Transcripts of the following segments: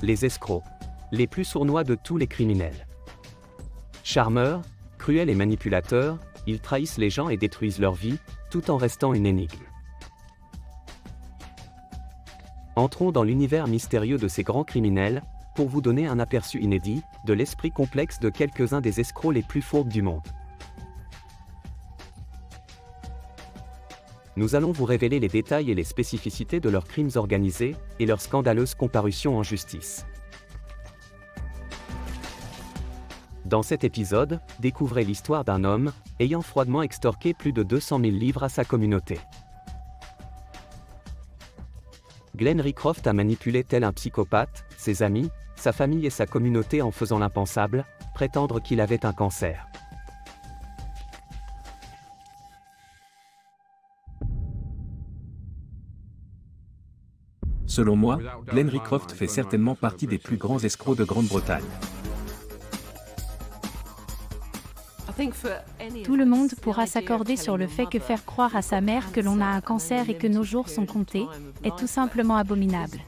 Les escrocs. Les plus sournois de tous les criminels. Charmeurs, cruels et manipulateurs, ils trahissent les gens et détruisent leur vie, tout en restant une énigme. Entrons dans l'univers mystérieux de ces grands criminels, pour vous donner un aperçu inédit de l'esprit complexe de quelques-uns des escrocs les plus fourbes du monde. Nous allons vous révéler les détails et les spécificités de leurs crimes organisés et leur scandaleuse comparution en justice. Dans cet épisode, découvrez l'histoire d'un homme ayant froidement extorqué plus de 200 000 livres à sa communauté. Glenn Rycroft a manipulé tel un psychopathe ses amis, sa famille et sa communauté en faisant l'impensable, prétendre qu'il avait un cancer. Selon moi, Glenn Rycroft fait certainement partie des plus grands escrocs de Grande-Bretagne. Tout le monde pourra s'accorder sur le fait que faire croire à sa mère que l'on a un cancer et que nos jours sont comptés est tout simplement abominable.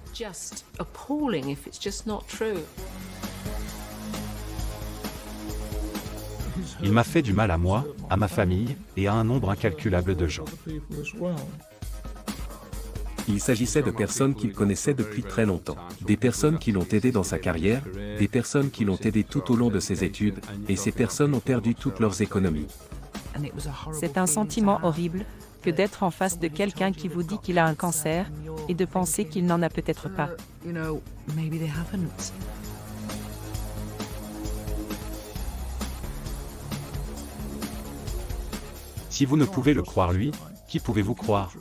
Il m'a fait du mal à moi, à ma famille, et à un nombre incalculable de gens. Il s'agissait de personnes qu'il connaissait depuis très longtemps. Des personnes qui l'ont aidé dans sa carrière, des personnes qui l'ont aidé tout au long de ses études, et ces personnes ont perdu toutes leurs économies. C'est un sentiment horrible que d'être en face de quelqu'un qui vous dit qu'il a un cancer et de penser qu'il n'en a peut-être pas. Si vous ne pouvez le croire lui, qui pouvez-vous croire ?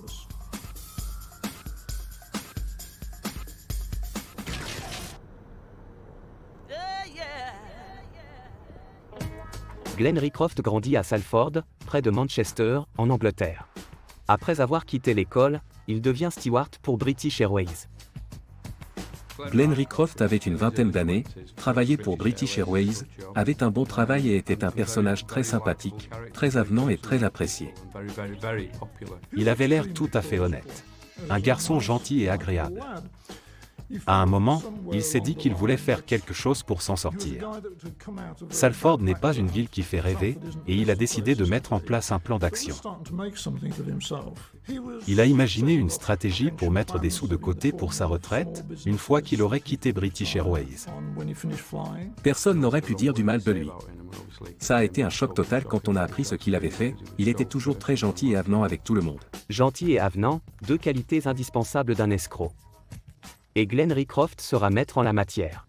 Glenn Rycroft grandit à Salford, près de Manchester, en Angleterre. Après avoir quitté l'école, il devient steward pour British Airways. Glenn Rycroft avait une vingtaine d'années, travaillait pour British Airways, avait un bon travail et était un personnage très sympathique, très avenant et très apprécié. Il avait l'air tout à fait honnête. Un garçon gentil et agréable. À un moment, il s'est dit qu'il voulait faire quelque chose pour s'en sortir. Salford n'est pas une ville qui fait rêver, et il a décidé de mettre en place un plan d'action. Il a imaginé une stratégie pour mettre des sous de côté pour sa retraite, une fois qu'il aurait quitté British Airways. Personne n'aurait pu dire du mal de lui. Ça a été un choc total quand on a appris ce qu'il avait fait, il était toujours très gentil et avenant avec tout le monde. Gentil et avenant, deux qualités indispensables d'un escroc. Et Glenn Rycroft sera maître en la matière.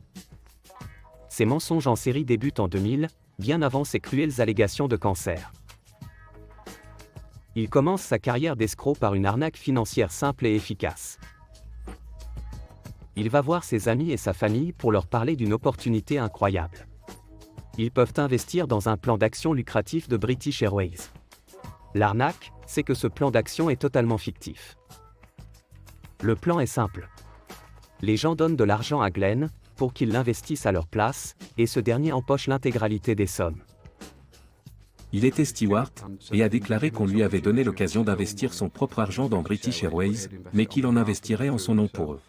Ses mensonges en série débutent en 2000, bien avant ses cruelles allégations de cancer. Il commence sa carrière d'escroc par une arnaque financière simple et efficace. Il va voir ses amis et sa famille pour leur parler d'une opportunité incroyable. Ils peuvent investir dans un plan d'action lucratif de British Airways. L'arnaque, c'est que ce plan d'action est totalement fictif. Le plan est simple. Les gens donnent de l'argent à Glenn, pour qu'il l'investisse à leur place, et ce dernier empoche l'intégralité des sommes. Il était steward, et a déclaré qu'on lui avait donné l'occasion d'investir son propre argent dans British Airways, mais qu'il en investirait en son nom pour eux.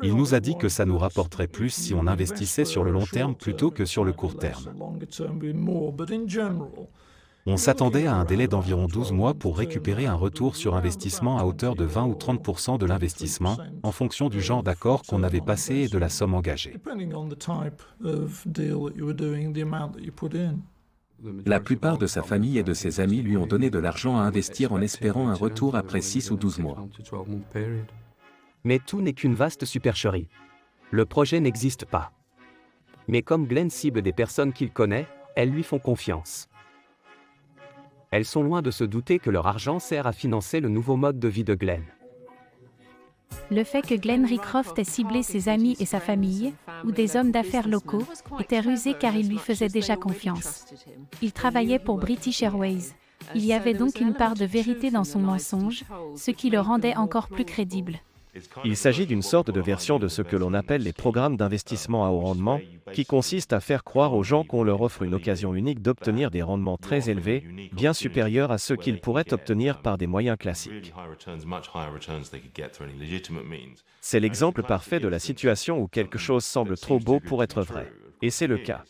Il nous a dit que ça nous rapporterait plus si on investissait sur le long terme plutôt que sur le court terme. On s'attendait à un délai d'environ 12 mois pour récupérer un retour sur investissement à hauteur de 20 ou 30% de l'investissement, en fonction du genre d'accord qu'on avait passé et de la somme engagée. La plupart de sa famille et de ses amis lui ont donné de l'argent à investir en espérant un retour après 6 ou 12 mois. Mais tout n'est qu'une vaste supercherie. Le projet n'existe pas. Mais comme Glenn cible des personnes qu'il connaît, elles lui font confiance. Elles sont loin de se douter que leur argent sert à financer le nouveau mode de vie de Glenn. Le fait que Glenn Rycroft ait ciblé ses amis et sa famille, ou des hommes d'affaires locaux, était rusé car il lui faisait déjà confiance. Il travaillait pour British Airways. Il y avait donc une part de vérité dans son mensonge, ce qui le rendait encore plus crédible. Il s'agit d'une sorte de version de ce que l'on appelle les programmes d'investissement à haut rendement, qui consiste à faire croire aux gens qu'on leur offre une occasion unique d'obtenir des rendements très élevés, bien supérieurs à ceux qu'ils pourraient obtenir par des moyens classiques. C'est l'exemple parfait de la situation où quelque chose semble trop beau pour être vrai. Et c'est le cas.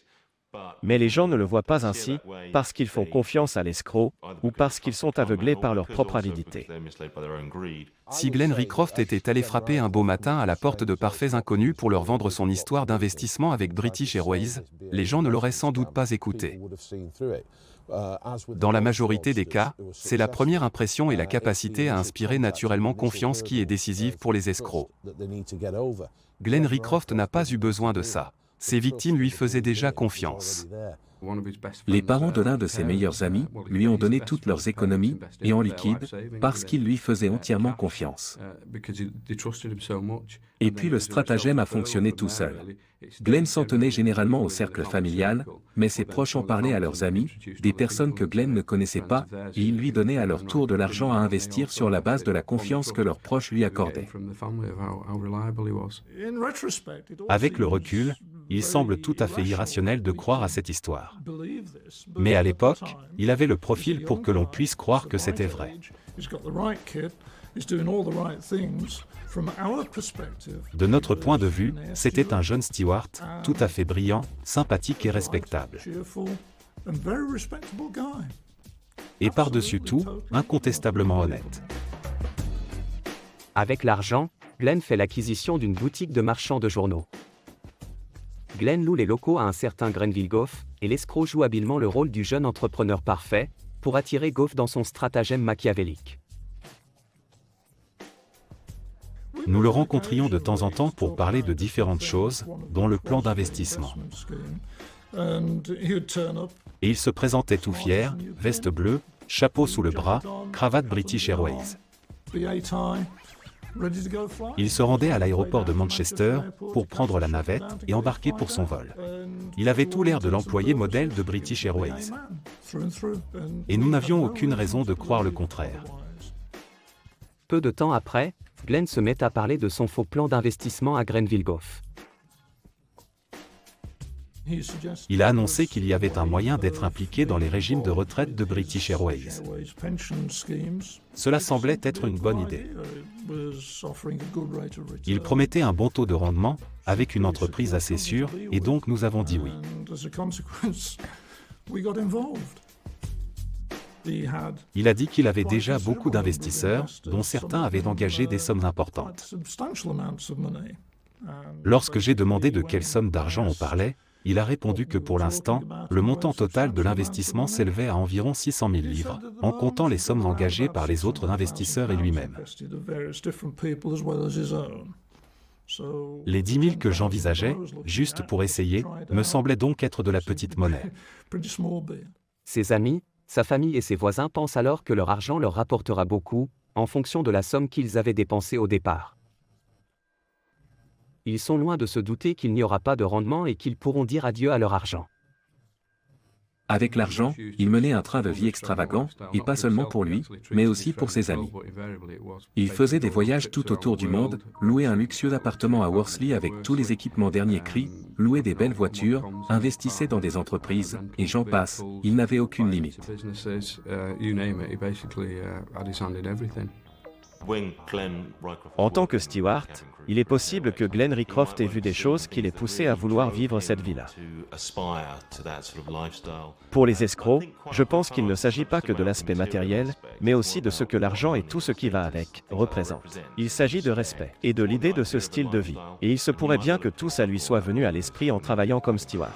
Mais les gens ne le voient pas ainsi, parce qu'ils font confiance à l'escroc, ou parce qu'ils sont aveuglés par leur propre avidité. Si Glenn Rycroft était allé frapper un beau matin à la porte de parfaits inconnus pour leur vendre son histoire d'investissement avec British Airways, les gens ne l'auraient sans doute pas écouté. Dans la majorité des cas, c'est la première impression et la capacité à inspirer naturellement confiance qui est décisive pour les escrocs. Glenn Rycroft n'a pas eu besoin de ça. Ses victimes lui faisaient déjà confiance. Les parents de l'un de ses meilleurs amis lui ont donné toutes leurs économies, et en liquide, parce qu'ils lui faisaient entièrement confiance. Et puis le stratagème a fonctionné tout seul. Glenn s'en tenait généralement au cercle familial, mais ses proches en parlaient à leurs amis, des personnes que Glenn ne connaissait pas, et ils lui donnaient à leur tour de l'argent à investir sur la base de la confiance que leurs proches lui accordaient. Avec le recul, il semble tout à fait irrationnel de croire à cette histoire. Mais à l'époque, il avait le profil pour que l'on puisse croire que c'était vrai. De notre point de vue, c'était un jeune Stewart, tout à fait brillant, sympathique et respectable. Et par-dessus tout, incontestablement honnête. Avec l'argent, Glenn fait l'acquisition d'une boutique de marchand de journaux. Glenn loue les locaux à un certain Grenville Goff, et l'escroc joue habilement le rôle du jeune entrepreneur parfait, pour attirer Goff dans son stratagème machiavélique. Nous le rencontrions de temps en temps pour parler de différentes choses, dont le plan d'investissement. Et il se présentait tout fier, veste bleue, chapeau sous le bras, cravate British Airways. Il se rendait à l'aéroport de Manchester pour prendre la navette et embarquer pour son vol. Il avait tout l'air de l'employé modèle de British Airways. Et nous n'avions aucune raison de croire le contraire. Peu de temps après, Glenn se met à parler de son faux plan d'investissement à Grenville Goff. Il a annoncé qu'il y avait un moyen d'être impliqué dans les régimes de retraite de British Airways. Cela semblait être une bonne idée. Il promettait un bon taux de rendement, avec une entreprise assez sûre, et donc nous avons dit oui. Il a dit qu'il avait déjà beaucoup d'investisseurs, dont certains avaient engagé des sommes importantes. Lorsque j'ai demandé de quelle somme d'argent on parlait, il a répondu que pour l'instant, le montant total de l'investissement s'élevait à environ 600 000 livres, en comptant les sommes engagées par les autres investisseurs et lui-même. Les 10 000 que j'envisageais, juste pour essayer, me semblaient donc être de la petite monnaie. Ses amis, sa famille et ses voisins pensent alors que leur argent leur rapportera beaucoup, en fonction de la somme qu'ils avaient dépensée au départ. Ils sont loin de se douter qu'il n'y aura pas de rendement et qu'ils pourront dire adieu à leur argent. Avec l'argent, il menait un train de vie extravagant, et pas seulement pour lui, mais aussi pour ses amis. Il faisait des voyages tout autour du monde, louait un luxueux appartement à Worsley avec tous les équipements dernier cri, louait des belles voitures, investissait dans des entreprises, et j'en passe, il n'avait aucune limite. En tant que steward, il est possible que Glenn Rycroft ait vu des choses qui l'aient poussé à vouloir vivre cette vie-là. Pour les escrocs, je pense qu'il ne s'agit pas que de l'aspect matériel, mais aussi de ce que l'argent et tout ce qui va avec représente. Il s'agit de respect et de l'idée de ce style de vie. Et il se pourrait bien que tout ça lui soit venu à l'esprit en travaillant comme steward.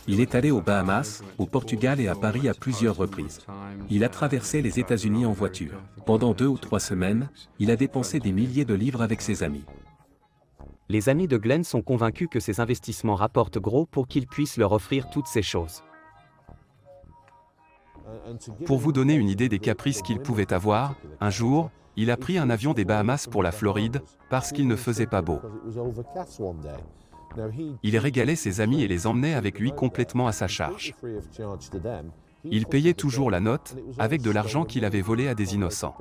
Il est allé aux Bahamas, au Portugal et à Paris à plusieurs reprises. Il a traversé les États-Unis en voiture. Pendant 2 ou 3 semaines, il a dépensé des milliers de livres avec ses amis. Les amis de Glenn sont convaincus que ses investissements rapportent gros pour qu'il puisse leur offrir toutes ces choses. Pour vous donner une idée des caprices qu'il pouvait avoir, un jour, il a pris un avion des Bahamas pour la Floride, parce qu'il ne faisait pas beau. Il régalait ses amis et les emmenait avec lui complètement à sa charge. Il payait toujours la note, avec de l'argent qu'il avait volé à des innocents.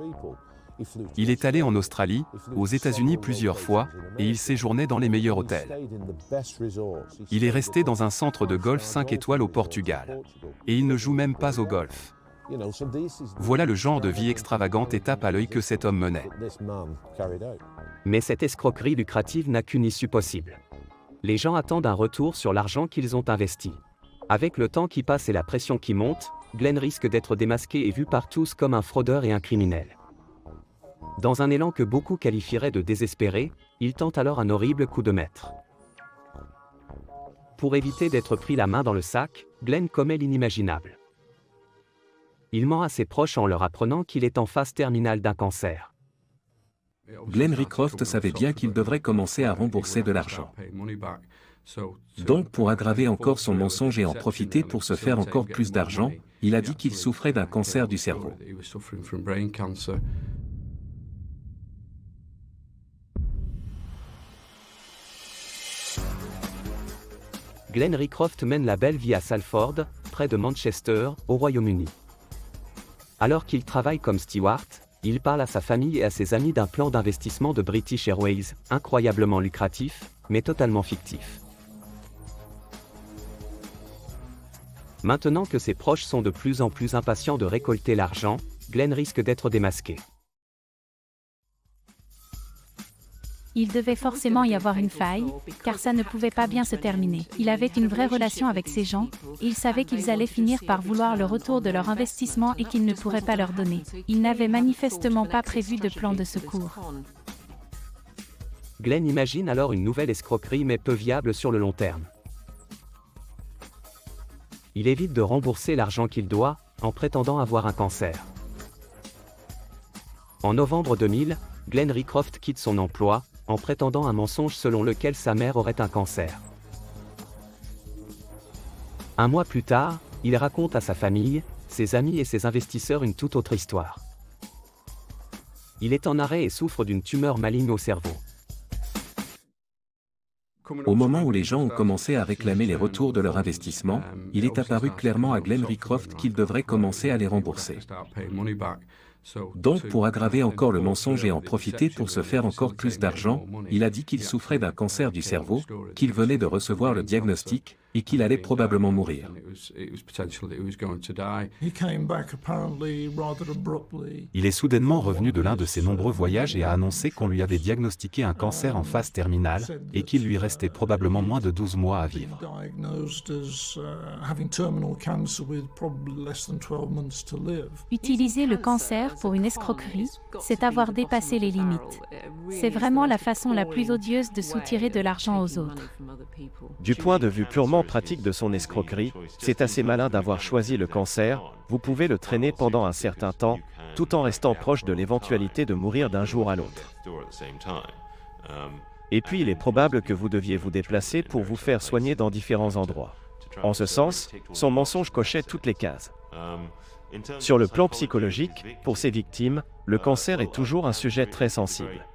Il est allé en Australie, aux États-Unis plusieurs fois, et il séjournait dans les meilleurs hôtels. Il est resté dans un centre de golf 5 étoiles au Portugal. Et il ne joue même pas au golf. Voilà le genre de vie extravagante et tape à l'œil que cet homme menait. Mais cette escroquerie lucrative n'a qu'une issue possible. Les gens attendent un retour sur l'argent qu'ils ont investi. Avec le temps qui passe et la pression qui monte, Glenn risque d'être démasqué et vu par tous comme un fraudeur et un criminel. Dans un élan que beaucoup qualifieraient de désespéré, il tente alors un horrible coup de maître. Pour éviter d'être pris la main dans le sac, Glenn commet l'inimaginable. Il ment à ses proches en leur apprenant qu'il est en phase terminale d'un cancer. Glenn Rycroft savait bien qu'il devrait commencer à rembourser de l'argent. Donc, pour aggraver encore son mensonge et en profiter pour se faire encore plus d'argent, il a dit qu'il souffrait d'un cancer du cerveau. Glenn Rycroft mène la belle vie à Salford, près de Manchester, au Royaume-Uni. Alors qu'il travaille comme steward, il parle à sa famille et à ses amis d'un plan d'investissement de British Airways, incroyablement lucratif, mais totalement fictif. Maintenant que ses proches sont de plus en plus impatients de récolter l'argent, Glenn risque d'être démasqué. Il devait forcément y avoir une faille, car ça ne pouvait pas bien se terminer. Il avait une vraie relation avec ces gens, et il savait qu'ils allaient finir par vouloir le retour de leur investissement et qu'il ne pourrait pas leur donner. Il n'avait manifestement pas prévu de plan de secours. Glenn imagine alors une nouvelle escroquerie mais peu viable sur le long terme. Il évite de rembourser l'argent qu'il doit, en prétendant avoir un cancer. En novembre 2000, Glenn Rycroft quitte son emploi, en prétendant un mensonge selon lequel sa mère aurait un cancer. Un mois plus tard, il raconte à sa famille, ses amis et ses investisseurs une toute autre histoire. Il est en arrêt et souffre d'une tumeur maligne au cerveau. Au moment où les gens ont commencé à réclamer les retours de leur investissement, il est apparu clairement à Glenn Rycroft qu'il devrait commencer à les rembourser. Donc, pour aggraver encore le mensonge et en profiter pour se faire encore plus d'argent, il a dit qu'il souffrait d'un cancer du cerveau, qu'il venait de recevoir le diagnostic et qu'il allait probablement mourir. Il est soudainement revenu de l'un de ses nombreux voyages et a annoncé qu'on lui avait diagnostiqué un cancer en phase terminale et qu'il lui restait probablement moins de 12 mois à vivre. Utiliser le cancer pour une escroquerie, c'est avoir dépassé les limites. C'est vraiment la façon la plus odieuse de soutirer de l'argent aux autres. Du point de vue purement pratique de son escroquerie, c'est assez malin d'avoir choisi le cancer, vous pouvez le traîner pendant un certain temps, tout en restant proche de l'éventualité de mourir d'un jour à l'autre. Et puis il est probable que vous deviez vous déplacer pour vous faire soigner dans différents endroits. En ce sens, son mensonge cochait toutes les cases. Sur le plan psychologique, pour ces victimes, le cancer est toujours un sujet très sensible.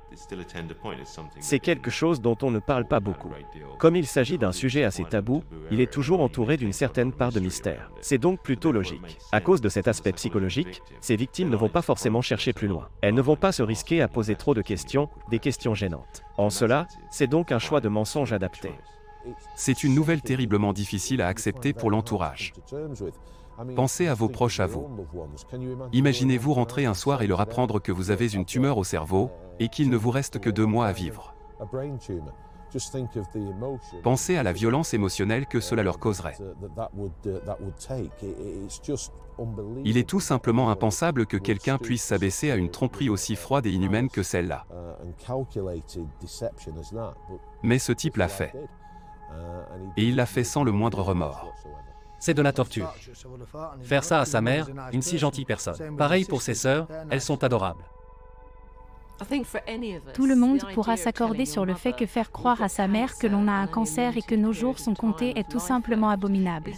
C'est quelque chose dont on ne parle pas beaucoup. Comme il s'agit d'un sujet assez tabou, il est toujours entouré d'une certaine part de mystère. C'est donc plutôt logique. À cause de cet aspect psychologique, ces victimes ne vont pas forcément chercher plus loin. Elles ne vont pas se risquer à poser trop de questions, des questions gênantes. En cela, c'est donc un choix de mensonge adapté. C'est une nouvelle terriblement difficile à accepter pour l'entourage. Pensez à vos proches à vous. Imaginez-vous rentrer un soir et leur apprendre que vous avez une tumeur au cerveau, et qu'il ne vous reste que 2 mois à vivre. Pensez à la violence émotionnelle que cela leur causerait. Il est tout simplement impensable que quelqu'un puisse s'abaisser à une tromperie aussi froide et inhumaine que celle-là. Mais ce type l'a fait. Et il l'a fait sans le moindre remords. C'est de la torture. Faire ça à sa mère, une si gentille personne. Pareil pour ses sœurs, elles sont adorables. Tout le monde pourra s'accorder sur le fait que faire croire à sa mère que l'on a un cancer et que nos jours sont comptés est tout simplement abominable.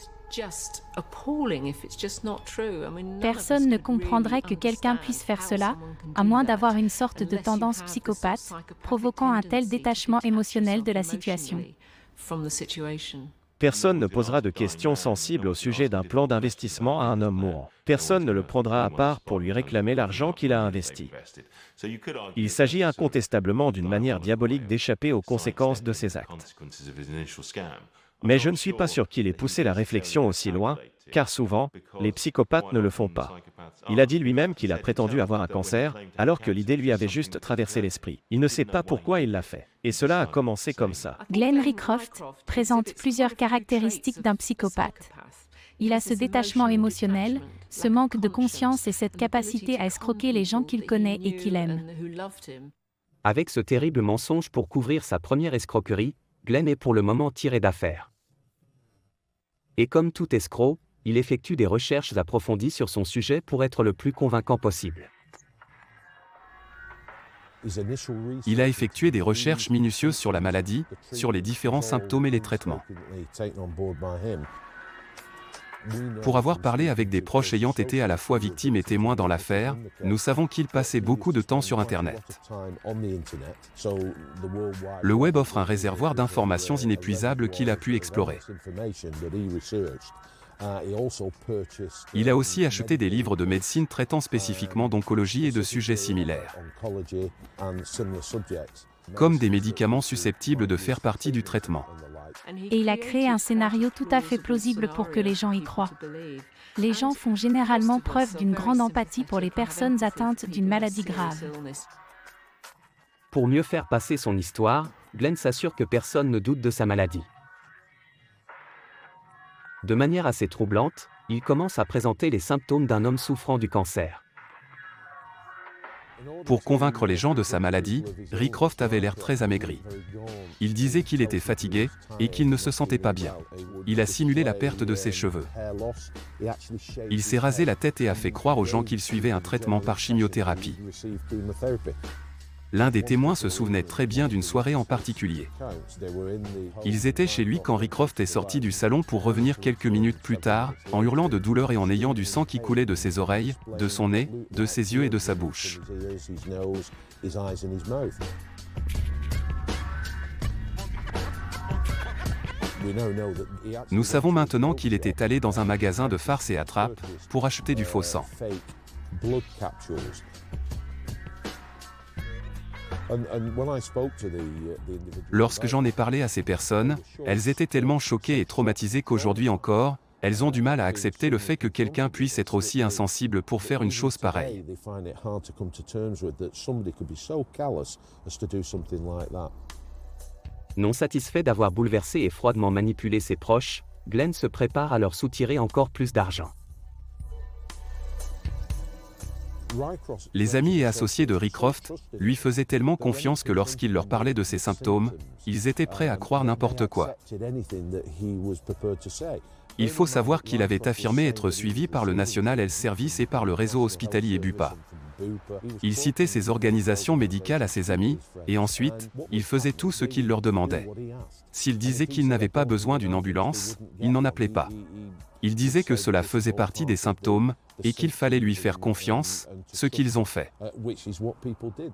Personne ne comprendrait que quelqu'un puisse faire cela, à moins d'avoir une sorte de tendance psychopathe, provoquant un tel détachement émotionnel de la situation. Personne ne posera de questions sensibles au sujet d'un plan d'investissement à un homme mourant. Personne ne le prendra à part pour lui réclamer l'argent qu'il a investi. Il s'agit incontestablement d'une manière diabolique d'échapper aux conséquences de ses actes. Mais je ne suis pas sûr qu'il ait poussé la réflexion aussi loin, car souvent, les psychopathes ne le font pas. Il a dit lui-même qu'il a prétendu avoir un cancer, alors que l'idée lui avait juste traversé l'esprit. Il ne sait pas pourquoi il l'a fait. Et cela a commencé comme ça. Glenn Rycroft présente plusieurs caractéristiques d'un psychopathe. Il a ce détachement émotionnel, ce manque de conscience et cette capacité à escroquer les gens qu'il connaît et qu'il aime. Avec ce terrible mensonge pour couvrir sa première escroquerie, Glenn est pour le moment tiré d'affaire. Et comme tout escroc, il effectue des recherches approfondies sur son sujet pour être le plus convaincant possible. Il a effectué des recherches minutieuses sur la maladie, sur les différents symptômes et les traitements. Pour avoir parlé avec des proches ayant été à la fois victimes et témoins dans l'affaire, nous savons qu'il passait beaucoup de temps sur Internet. Le web offre un réservoir d'informations inépuisables qu'il a pu explorer. Il a aussi acheté des livres de médecine traitant spécifiquement d'oncologie et de sujets similaires, comme des médicaments susceptibles de faire partie du traitement. Et il a créé un scénario tout à fait plausible pour que les gens y croient. Les gens font généralement preuve d'une grande empathie pour les personnes atteintes d'une maladie grave. Pour mieux faire passer son histoire, Glenn s'assure que personne ne doute de sa maladie. De manière assez troublante, il commence à présenter les symptômes d'un homme souffrant du cancer. Pour convaincre les gens de sa maladie, Rycroft avait l'air très amaigri. Il disait qu'il était fatigué et qu'il ne se sentait pas bien. Il a simulé la perte de ses cheveux. Il s'est rasé la tête et a fait croire aux gens qu'il suivait un traitement par chimiothérapie. L'un des témoins se souvenait très bien d'une soirée en particulier. Ils étaient chez lui quand Rycroft est sorti du salon pour revenir quelques minutes plus tard, en hurlant de douleur et en ayant du sang qui coulait de ses oreilles, de son nez, de ses yeux et de sa bouche. Nous savons maintenant qu'il était allé dans un magasin de farce et attrape pour acheter du faux sang. Lorsque j'en ai parlé à ces personnes, elles étaient tellement choquées et traumatisées qu'aujourd'hui encore, elles ont du mal à accepter le fait que quelqu'un puisse être aussi insensible pour faire une chose pareille. Non satisfait d'avoir bouleversé et froidement manipulé ses proches, Glenn se prépare à leur soutirer encore plus d'argent. Les amis et associés de Rycroft lui faisaient tellement confiance que lorsqu'il leur parlait de ses symptômes, ils étaient prêts à croire n'importe quoi. Il faut savoir qu'il avait affirmé être suivi par le National Health Service et par le réseau hospitalier Bupa. Il citait ces organisations médicales à ses amis, et ensuite, il faisait tout ce qu'il leur demandait. S'il disait qu'il n'avait pas besoin d'une ambulance, il n'en appelait pas. Il disait que cela faisait partie des symptômes, et qu'il fallait lui faire confiance, ce qu'ils ont fait.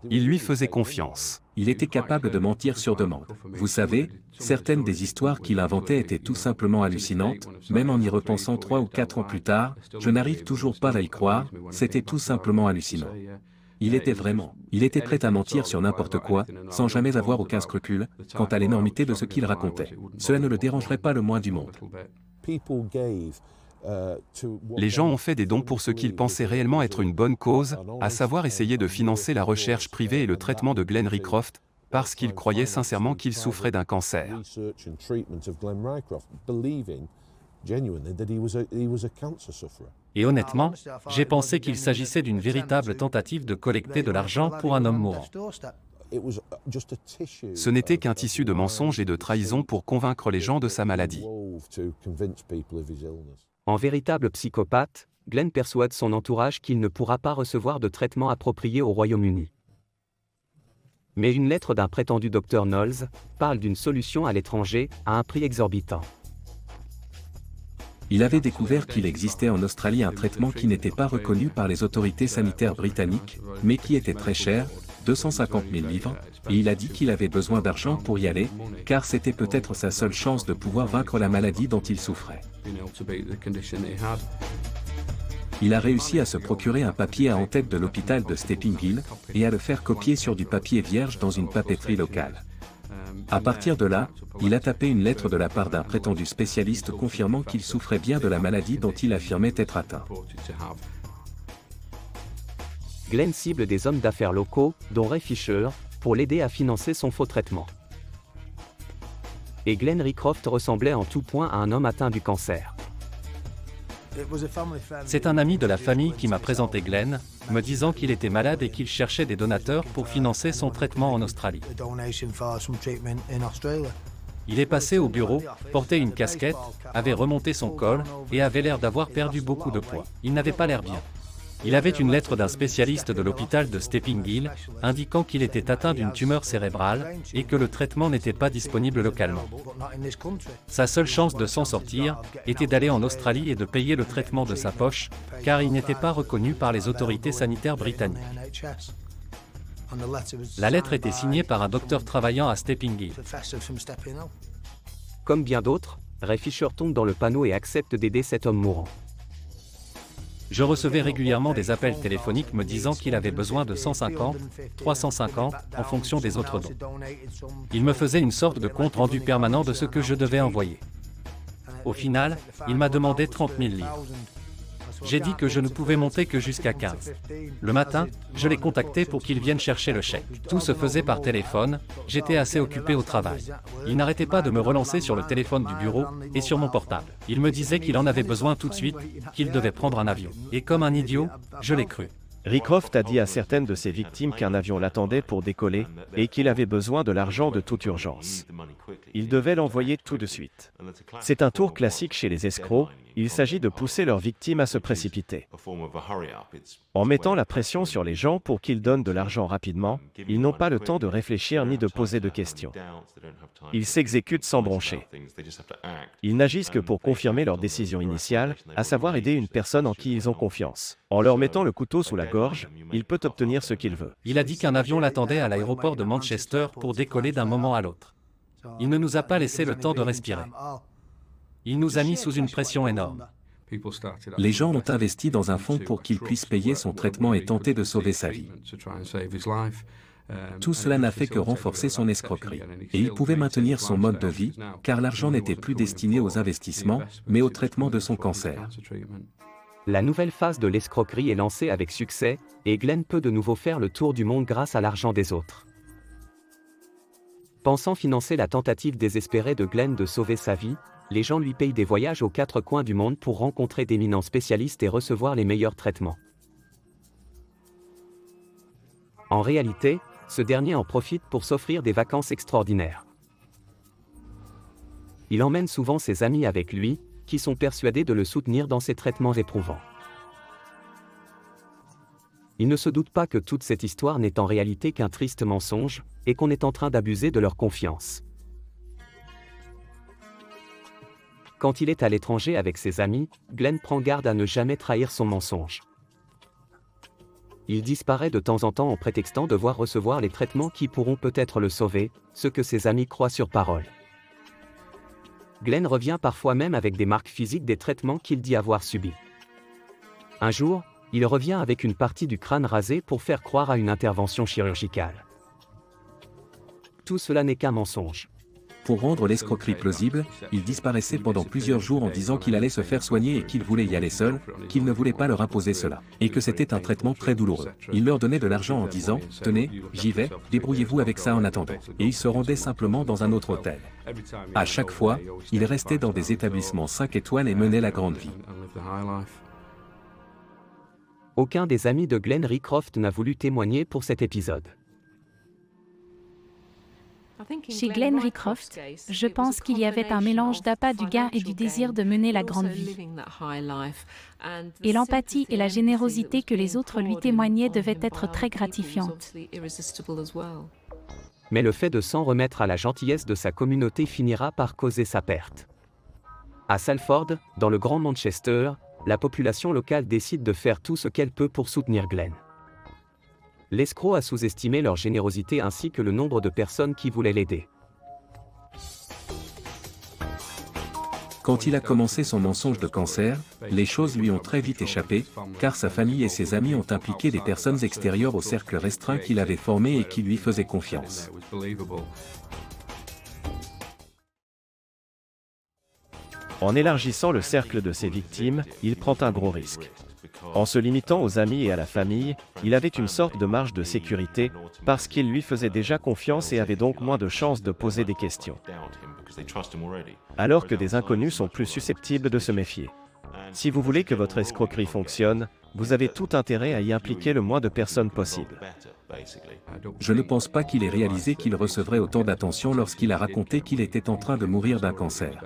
Ils lui faisaient confiance. Il était capable de mentir sur demande. Vous savez, certaines des histoires qu'il inventait étaient tout simplement hallucinantes, même en y repensant 3 ou 4 ans plus tard, je n'arrive toujours pas à y croire, c'était tout simplement hallucinant. Il était prêt à mentir sur n'importe quoi, sans jamais avoir aucun scrupule, quant à l'énormité de ce qu'il racontait. Cela ne le dérangerait pas le moins du monde. Les gens ont fait des dons pour ce qu'ils pensaient réellement être une bonne cause, à savoir essayer de financer la recherche privée et le traitement de Glenn Rycroft, parce qu'ils croyaient sincèrement qu'il souffrait d'un cancer. Et honnêtement, j'ai pensé qu'il s'agissait d'une véritable tentative de collecter de l'argent pour un homme mourant. Ce n'était qu'un tissu de mensonges et de trahison pour convaincre les gens de sa maladie. En véritable psychopathe, Glenn persuade son entourage qu'il ne pourra pas recevoir de traitement approprié au Royaume-Uni. Mais une lettre d'un prétendu docteur Knowles parle d'une solution à l'étranger, à un prix exorbitant. Il avait découvert qu'il existait en Australie un traitement qui n'était pas reconnu par les autorités sanitaires britanniques, mais qui était très cher, 250 000 livres, et il a dit qu'il avait besoin d'argent pour y aller, car c'était peut-être sa seule chance de pouvoir vaincre la maladie dont il souffrait. Il a réussi à se procurer un papier à en-tête de l'hôpital de Stepping Hill, et à le faire copier sur du papier vierge dans une papeterie locale. À partir de là, il a tapé une lettre de la part d'un prétendu spécialiste confirmant qu'il souffrait bien de la maladie dont il affirmait être atteint. Glenn cible des hommes d'affaires locaux, dont Ray Fisher, pour l'aider à financer son faux traitement. Et Glenn Rycroft ressemblait en tout point à un homme atteint du cancer. C'est un ami de la famille qui m'a présenté Glenn, me disant qu'il était malade et qu'il cherchait des donateurs pour financer son traitement en Australie. Il est passé au bureau, portait une casquette, avait remonté son col et avait l'air d'avoir perdu beaucoup de poids. Il n'avait pas l'air bien. Il avait une lettre d'un spécialiste de l'hôpital de Stepping Hill, indiquant qu'il était atteint d'une tumeur cérébrale et que le traitement n'était pas disponible localement. Sa seule chance de s'en sortir était d'aller en Australie et de payer le traitement de sa poche, car il n'était pas reconnu par les autorités sanitaires britanniques. La lettre était signée par un docteur travaillant à Stepping Hill. Comme bien d'autres, Ray Fisher tombe dans le panneau et accepte d'aider cet homme mourant. Je recevais régulièrement des appels téléphoniques me disant qu'il avait besoin de 150, 350, en fonction des autres dons. Il me faisait une sorte de compte rendu permanent de ce que je devais envoyer. Au final, il m'a demandé 30 000 livres. J'ai dit que je ne pouvais monter que jusqu'à 15. Le matin, je l'ai contacté pour qu'il vienne chercher le chèque. Tout se faisait par téléphone, j'étais assez occupé au travail. Il n'arrêtait pas de me relancer sur le téléphone du bureau et sur mon portable. Il me disait qu'il en avait besoin tout de suite, qu'il devait prendre un avion. Et comme un idiot, je l'ai cru. Rycroft a dit à certaines de ses victimes qu'un avion l'attendait pour décoller et qu'il avait besoin de l'argent de toute urgence. Il devait l'envoyer tout de suite. C'est un tour classique chez les escrocs, il s'agit de pousser leurs victimes à se précipiter. En mettant la pression sur les gens pour qu'ils donnent de l'argent rapidement, ils n'ont pas le temps de réfléchir ni de poser de questions. Ils s'exécutent sans broncher. Ils n'agissent que pour confirmer leur décision initiale, à savoir aider une personne en qui ils ont confiance. En leur mettant le couteau sous la gorge, il peut obtenir ce qu'il veut. Il a dit qu'un avion l'attendait à l'aéroport de Manchester pour décoller d'un moment à l'autre. Il ne nous a pas laissé le temps de respirer. Il nous a mis sous une pression énorme. Les gens ont investi dans un fonds pour qu'il puisse payer son traitement et tenter de sauver sa vie. Tout cela n'a fait que renforcer son escroquerie. Et il pouvait maintenir son mode de vie, car l'argent n'était plus destiné aux investissements, mais au traitement de son cancer. La nouvelle phase de l'escroquerie est lancée avec succès, et Glenn peut de nouveau faire le tour du monde grâce à l'argent des autres. Pensant financer la tentative désespérée de Glenn de sauver sa vie, les gens lui payent des voyages aux quatre coins du monde pour rencontrer d'éminents spécialistes et recevoir les meilleurs traitements. En réalité, ce dernier en profite pour s'offrir des vacances extraordinaires. Il emmène souvent ses amis avec lui, qui sont persuadés de le soutenir dans ses traitements éprouvants. Il ne se doute pas que toute cette histoire n'est en réalité qu'un triste mensonge, et qu'on est en train d'abuser de leur confiance. Quand il est à l'étranger avec ses amis, Glenn prend garde à ne jamais trahir son mensonge. Il disparaît de temps en temps en prétextant devoir recevoir les traitements qui pourront peut-être le sauver, ce que ses amis croient sur parole. Glenn revient parfois même avec des marques physiques des traitements qu'il dit avoir subis. Un jour, il revient avec une partie du crâne rasé pour faire croire à une intervention chirurgicale. Tout cela n'est qu'un mensonge. Pour rendre l'escroquerie plausible, il disparaissait pendant plusieurs jours en disant qu'il allait se faire soigner et qu'il voulait y aller seul, qu'il ne voulait pas leur imposer cela, et que c'était un traitement très douloureux. Il leur donnait de l'argent en disant « Tenez, j'y vais, débrouillez-vous avec ça en attendant ». Et il se rendait simplement dans un autre hôtel. À chaque fois, il restait dans des établissements 5 étoiles et menait la grande vie. Aucun des amis de Glenn Rycroft n'a voulu témoigner pour cet épisode. Chez Glenn Rycroft, je pense qu'il y avait un mélange d'appât du gain et du désir de mener la grande vie. Et l'empathie et la générosité que les autres lui témoignaient devaient être très gratifiantes. Mais le fait de s'en remettre à la gentillesse de sa communauté finira par causer sa perte. À Salford, dans le Grand Manchester, la population locale décide de faire tout ce qu'elle peut pour soutenir Glenn. L'escroc a sous-estimé leur générosité ainsi que le nombre de personnes qui voulaient l'aider. Quand il a commencé son mensonge de cancer, les choses lui ont très vite échappé, car sa famille et ses amis ont impliqué des personnes extérieures au cercle restreint qu'il avait formé et qui lui faisaient confiance. En élargissant le cercle de ses victimes, il prend un gros risque. En se limitant aux amis et à la famille, il avait une sorte de marge de sécurité, parce qu'ils lui faisaient déjà confiance et avaient donc moins de chances de poser des questions. Alors que des inconnus sont plus susceptibles de se méfier. Si vous voulez que votre escroquerie fonctionne, vous avez tout intérêt à y impliquer le moins de personnes possible. Je ne pense pas qu'il ait réalisé qu'il recevrait autant d'attention lorsqu'il a raconté qu'il était en train de mourir d'un cancer.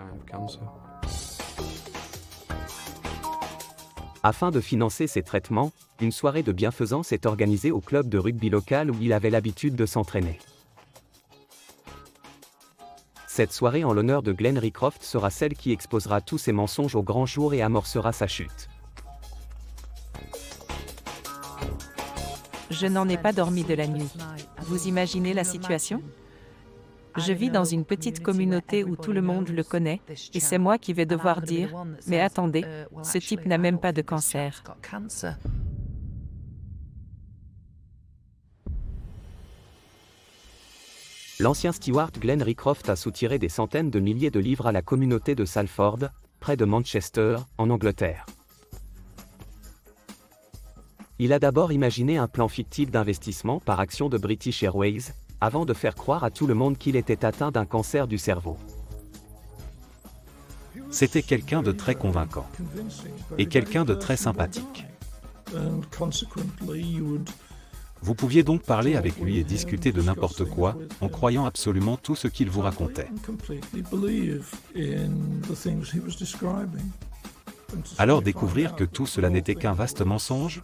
Afin de financer ses traitements, une soirée de bienfaisance est organisée au club de rugby local où il avait l'habitude de s'entraîner. Cette soirée en l'honneur de Glenn Rycroft sera celle qui exposera tous ses mensonges au grand jour et amorcera sa chute. Je n'en ai pas dormi de la nuit. Vous imaginez la situation ? Je vis dans une petite communauté où tout le monde le connaît, et c'est moi qui vais devoir dire « Mais attendez, ce type n'a même pas de cancer ». L'ancien steward Glenn Rycroft a soutiré des centaines de milliers de livres à la communauté de Salford, près de Manchester, en Angleterre. Il a d'abord imaginé un plan fictif d'investissement par action de British Airways, avant de faire croire à tout le monde qu'il était atteint d'un cancer du cerveau. C'était quelqu'un de très convaincant. Et quelqu'un de très sympathique. Vous pouviez donc parler avec lui et discuter de n'importe quoi, en croyant absolument tout ce qu'il vous racontait. Alors découvrir que tout cela n'était qu'un vaste mensonge,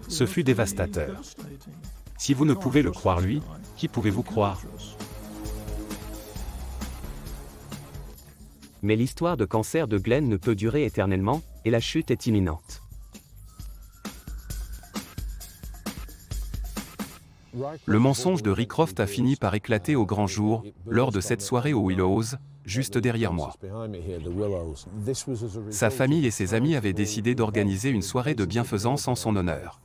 ce fut dévastateur. Si vous ne pouvez le croire lui, qui pouvez-vous croire ? Mais l'histoire de cancer de Glenn ne peut durer éternellement, et la chute est imminente. Le mensonge de Rycroft a fini par éclater au grand jour, lors de cette soirée aux Willows, juste derrière moi. Sa famille et ses amis avaient décidé d'organiser une soirée de bienfaisance en son honneur.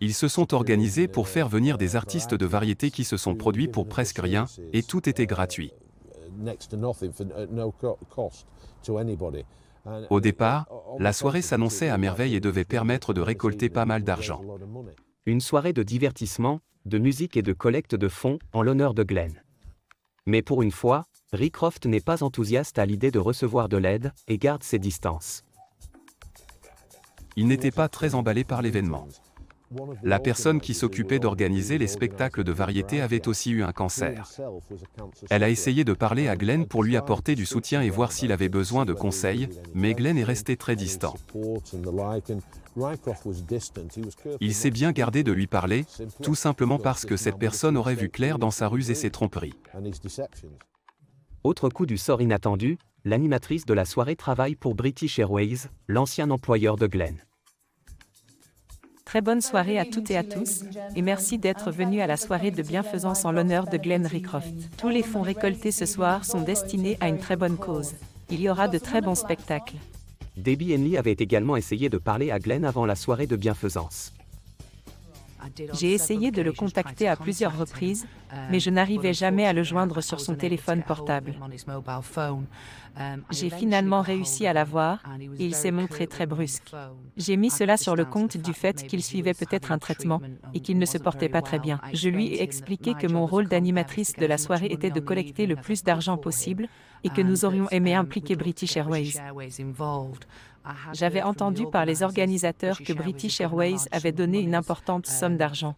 Ils se sont organisés pour faire venir des artistes de variété qui se sont produits pour presque rien, et tout était gratuit. Au départ, la soirée s'annonçait à merveille et devait permettre de récolter pas mal d'argent. Une soirée de divertissement, de musique et de collecte de fonds en l'honneur de Glenn. Mais pour une fois, Rycroft n'est pas enthousiaste à l'idée de recevoir de l'aide et garde ses distances. Il n'était pas très emballé par l'événement. La personne qui s'occupait d'organiser les spectacles de variété avait aussi eu un cancer. Elle a essayé de parler à Glenn pour lui apporter du soutien et voir s'il avait besoin de conseils, mais Glenn est resté très distant. Il s'est bien gardé de lui parler, tout simplement parce que cette personne aurait vu clair dans sa ruse et ses tromperies. Autre coup du sort inattendu, l'animatrice de la soirée travaille pour British Airways, l'ancien employeur de Glenn. Très bonne soirée à toutes et à tous, et merci d'être venus à la soirée de bienfaisance en l'honneur de Glenn Rycroft. Tous les fonds récoltés ce soir sont destinés à une très bonne cause. Il y aura de très bons spectacles. Debbie Henley avait également essayé de parler à Glenn avant la soirée de bienfaisance. J'ai essayé de le contacter à plusieurs reprises, mais je n'arrivais jamais à le joindre sur son téléphone portable. J'ai finalement réussi à l'avoir, et il s'est montré très brusque. J'ai mis cela sur le compte du fait qu'il suivait peut-être un traitement, et qu'il ne se portait pas très bien. Je lui ai expliqué que mon rôle d'animatrice de la soirée était de collecter le plus d'argent possible, et que nous aurions aimé impliquer British Airways. J'avais entendu par les organisateurs que British Airways avait donné une importante somme d'argent,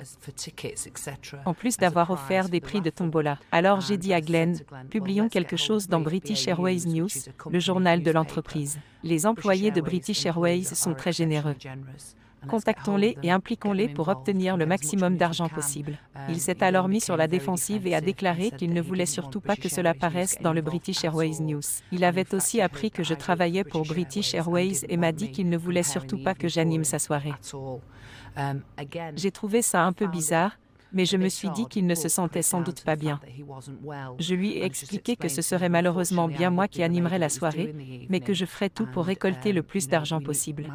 en plus d'avoir offert des prix de tombola. Alors j'ai dit à Glenn, publions quelque chose dans British Airways News, le journal de l'entreprise. Les employés de British Airways sont très généreux. Contactons-les et impliquons-les pour obtenir le maximum d'argent possible. Il s'est alors mis sur la défensive et a déclaré qu'il ne voulait surtout pas que cela paraisse dans le British Airways News. Il avait aussi appris que je travaillais pour British Airways et m'a dit qu'il ne voulait surtout pas que j'anime sa soirée. J'ai trouvé ça un peu bizarre, mais je me suis dit qu'il ne se sentait sans doute pas bien. Je lui ai expliqué que ce serait malheureusement bien moi qui animerais la soirée, mais que je ferais tout pour récolter le plus d'argent possible.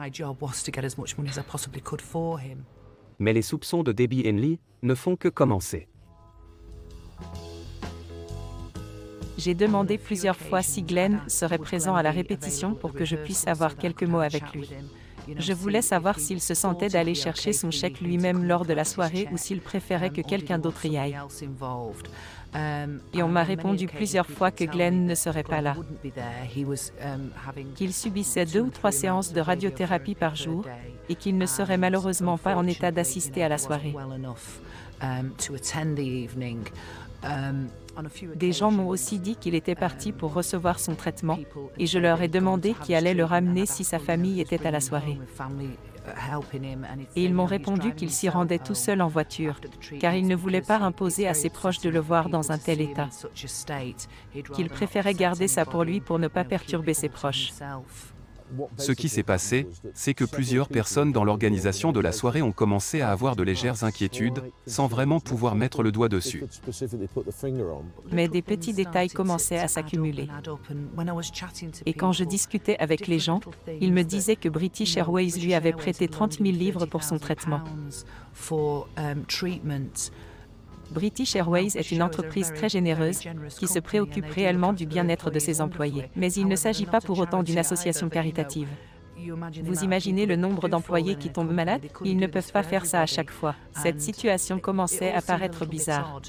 Mais les soupçons de Debbie Henley ne font que commencer. J'ai demandé plusieurs fois si Glenn serait présent à la répétition pour que je puisse avoir quelques mots avec lui. Je voulais savoir s'il se sentait d'aller chercher son chèque lui-même lors de la soirée ou s'il préférait que quelqu'un d'autre y aille. Et on m'a répondu plusieurs fois que Glenn ne serait pas là, qu'il subissait 2 ou 3 séances de radiothérapie par jour et qu'il ne serait malheureusement pas en état d'assister à la soirée. Des gens m'ont aussi dit qu'il était parti pour recevoir son traitement et je leur ai demandé qui allait le ramener si sa famille était à la soirée. Et ils m'ont répondu qu'il s'y rendait tout seul en voiture, car il ne voulait pas imposer à ses proches de le voir dans un tel état, qu'il préférait garder ça pour lui pour ne pas perturber ses proches. Ce qui s'est passé, c'est que plusieurs personnes dans l'organisation de la soirée ont commencé à avoir de légères inquiétudes, sans vraiment pouvoir mettre le doigt dessus. Mais des petits détails commençaient à s'accumuler. Et quand je discutais avec les gens, ils me disaient que British Airways lui avait prêté 30 000 livres pour son traitement. British Airways est une entreprise très généreuse qui se préoccupe réellement du bien-être de ses employés. Mais il ne s'agit pas pour autant d'une association caritative. Vous imaginez le nombre d'employés qui tombent malades? Ils ne peuvent pas faire ça à chaque fois. Cette situation commençait à paraître bizarre.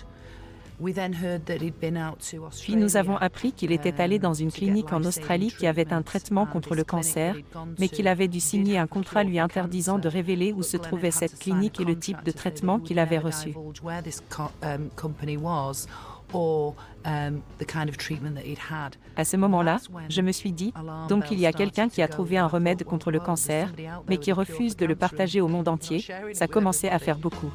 Puis nous avons appris qu'il était allé dans une clinique en Australie qui avait un traitement contre le cancer, mais qu'il avait dû signer un contrat lui interdisant de révéler où se trouvait cette clinique et le type de traitement qu'il avait reçu. À ce moment-là, je me suis dit, donc il y a quelqu'un qui a trouvé un remède contre le cancer, mais qui refuse de le partager au monde entier. Ça commençait à faire beaucoup.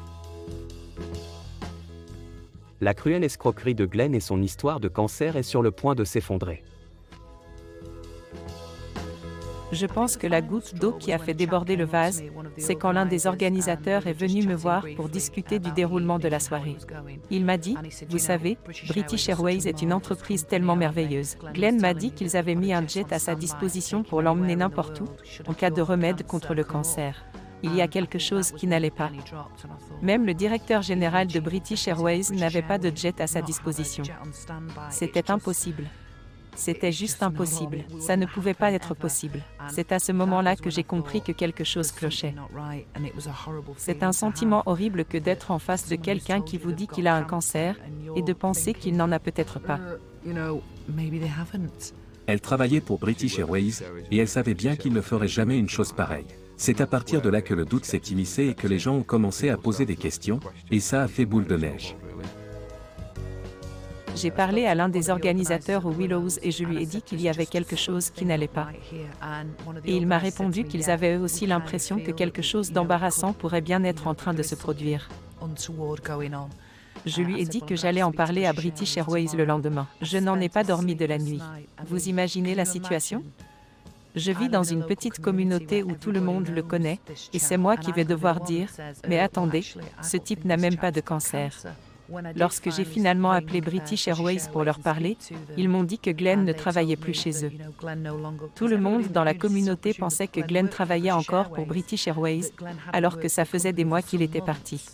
La cruelle escroquerie de Glenn et son histoire de cancer est sur le point de s'effondrer. Je pense que la goutte d'eau qui a fait déborder le vase, c'est quand l'un des organisateurs est venu me voir pour discuter du déroulement de la soirée. Il m'a dit, « Vous savez, British Airways est une entreprise tellement merveilleuse. » Glenn m'a dit qu'ils avaient mis un jet à sa disposition pour l'emmener n'importe où, en cas de remède contre le cancer. Il y a quelque chose qui n'allait pas. Même le directeur général de British Airways n'avait pas de jet à sa disposition. C'était impossible. C'était juste impossible. Ça ne pouvait pas être possible. C'est à ce moment-là que j'ai compris que quelque chose clochait. C'est un sentiment horrible que d'être en face de quelqu'un qui vous dit qu'il a un cancer et de penser qu'il n'en a peut-être pas. Elle travaillait pour British Airways et elle savait bien qu'il ne ferait jamais une chose pareille. C'est à partir de là que le doute s'est immiscé et que les gens ont commencé à poser des questions, et ça a fait boule de neige. J'ai parlé à l'un des organisateurs aux Willows et je lui ai dit qu'il y avait quelque chose qui n'allait pas. Et il m'a répondu qu'ils avaient eux aussi l'impression que quelque chose d'embarrassant pourrait bien être en train de se produire. Je lui ai dit que j'allais en parler à British Airways le lendemain. Je n'en ai pas dormi de la nuit. Vous imaginez la situation ? Je vis dans une petite communauté où tout le monde le connaît, et c'est moi qui vais devoir dire « Mais attendez, ce type n'a même pas de cancer ». Lorsque j'ai finalement appelé British Airways pour leur parler, ils m'ont dit que Glenn ne travaillait plus chez eux. Tout le monde dans la communauté pensait que Glenn travaillait encore pour British Airways, alors que ça faisait des mois qu'il était parti.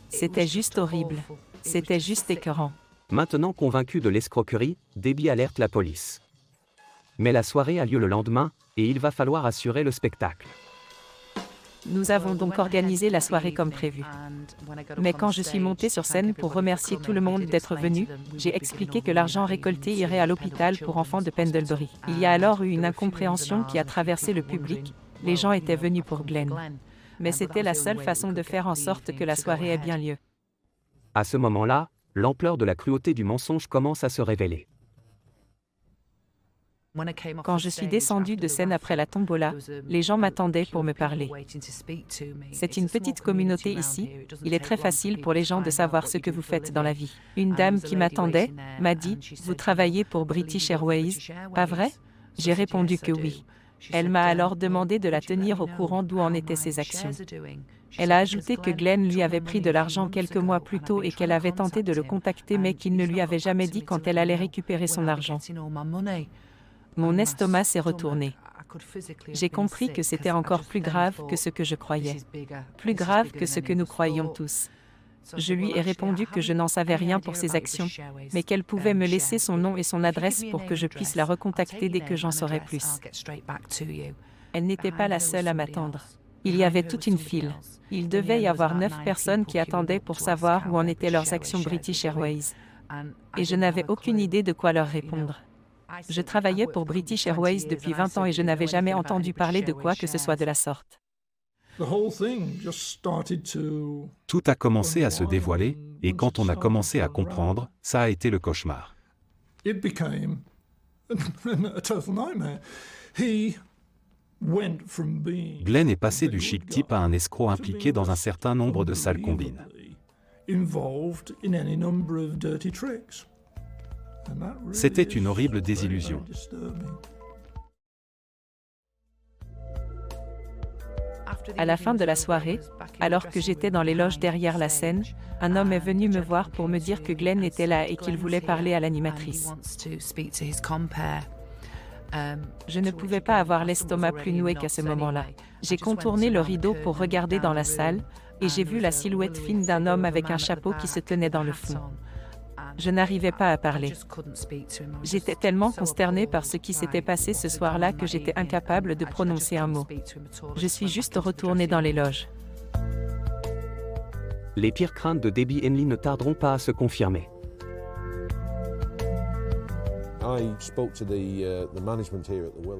C'était juste horrible. C'était juste écœurant. Maintenant convaincu de l'escroquerie, Debbie alerte la police. Mais la soirée a lieu le lendemain, et il va falloir assurer le spectacle. Nous avons donc organisé la soirée comme prévu. Mais quand je suis montée sur scène pour remercier tout le monde d'être venu, j'ai expliqué que l'argent récolté irait à l'hôpital pour enfants de Pendlebury. Il y a alors eu une incompréhension qui a traversé le public. Les gens étaient venus pour Glenn. Mais c'était la seule façon de faire en sorte que la soirée ait bien lieu. À ce moment-là, l'ampleur de la cruauté du mensonge commence à se révéler. Quand je suis descendue de scène après la tombola, les gens m'attendaient pour me parler. C'est une petite communauté ici, il est très facile pour les gens de savoir ce que vous faites dans la vie. Une dame qui m'attendait m'a dit « Vous travaillez pour British Airways, pas vrai ?» J'ai répondu que oui. Elle m'a alors demandé de la tenir au courant d'où en étaient ses actions. Elle a ajouté que Glenn lui avait pris de l'argent quelques mois plus tôt et qu'elle avait tenté de le contacter mais qu'il ne lui avait jamais dit quand elle allait récupérer son argent. Mon estomac s'est retourné. J'ai compris que c'était encore plus grave que ce que je croyais. Plus grave que ce que nous croyions tous. Je lui ai répondu que je n'en savais rien pour ses actions, mais qu'elle pouvait me laisser son nom et son adresse pour que je puisse la recontacter dès que j'en saurais plus. Elle n'était pas la seule à m'attendre. Il y avait toute une file. Il devait y avoir 9 personnes qui attendaient pour savoir où en étaient leurs actions British Airways. Et je n'avais aucune idée de quoi leur répondre. Je travaillais pour British Airways depuis 20 ans et je n'avais jamais entendu parler de quoi que ce soit de la sorte. Tout a commencé à se dévoiler, et quand on a commencé à comprendre, ça a été le cauchemar. Glenn est passé du chic type à un escroc impliqué dans un certain nombre de sales combines. C'était une horrible désillusion. À la fin de la soirée, alors que j'étais dans les loges derrière la scène, un homme est venu me voir pour me dire que Glenn était là et qu'il voulait parler à l'animatrice. Je ne pouvais pas avoir l'estomac plus noué qu'à ce moment-là. J'ai contourné le rideau pour regarder dans la salle et j'ai vu la silhouette fine d'un homme avec un chapeau qui se tenait dans le fond. Je n'arrivais pas à parler. J'étais tellement consternée par ce qui s'était passé ce soir-là que j'étais incapable de prononcer un mot. Je suis juste retournée dans les loges. Les pires craintes de Debbie Henley ne tarderont pas à se confirmer.